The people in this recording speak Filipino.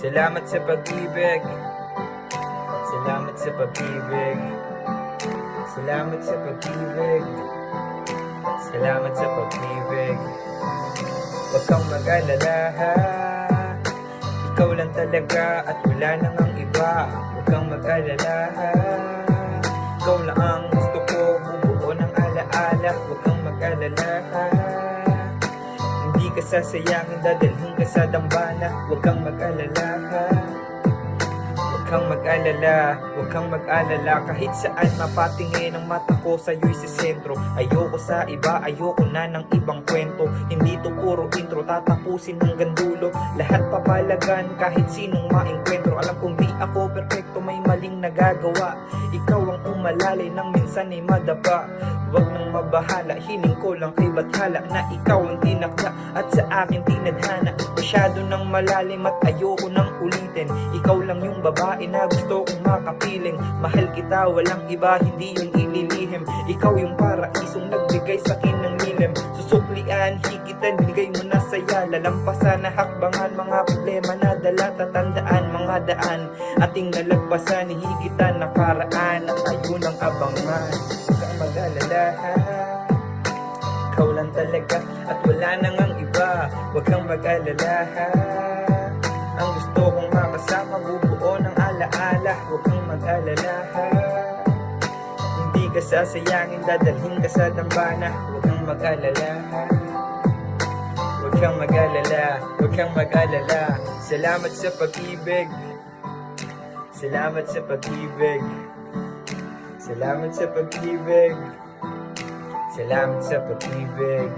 Salamat sa pag-ibig. Salamat sa pag-ibig. Salamat sa pag-ibig. Salamat sa pag-ibig. Huwag kang mag-alala, ikaw lang talaga at wala nang ang iba. Huwag kang mag-alala, ikaw lang ang gusto ko, bubuo ng alaala. Huwag kang mag-alala, hindi ka sasayangin, dadalhin ka sa dambana. Huwag kang mag-alala, huwag kang mag-alala, huwag kang mag-alala. Kahit saan mapatingin ang mata ko, sa'yo'y si sentro. Ayoko sa iba, ayoko na ng ibang kwento. Hindi to puro intro, tatapusin hanggang dulo. Lahat papalagan, kahit sinong maengkwentro. Alam kong di ako perfecto, may maling nagagawa. Ikaw ang umalalay nang minsan ay madapa. Huwag nang mabahala, hiling ko lang kay Bathala na ikaw ang tinakda at sa akin tinadhana. Masyado nang malalim at ayoko nang ulitin. Ikaw lang yung babae na gusto kong makapiling. Mahal kita, walang iba, hindi yun ililihim. Ikaw yung paraisong nagbigay sa akin ng lilim. Susuklian, higitan, binigay mo na saya. Lalampasan na hakbangan, mga problema na dala. Tatandaan mga daan, ating nalagpasan. Higitan na paraan at ayun ang abangan. Huwag kang mag-alala, ikaw lang talaga at wala nang ang iba. Huwag kang mag-alala, ang gusto kong makasama, bubuo ng alaala. Huwag kang mag-alala, hindi ka sasayangin, dadalhin ka sa dambana. Huwag kang mag-alala, huwag kang mag-alala, huwag kang mag-alala. Salamat sa pag-ibig. Salamat sa pag-ibig. Salamat sa pag-ibig. Salamat sa pag-ibig.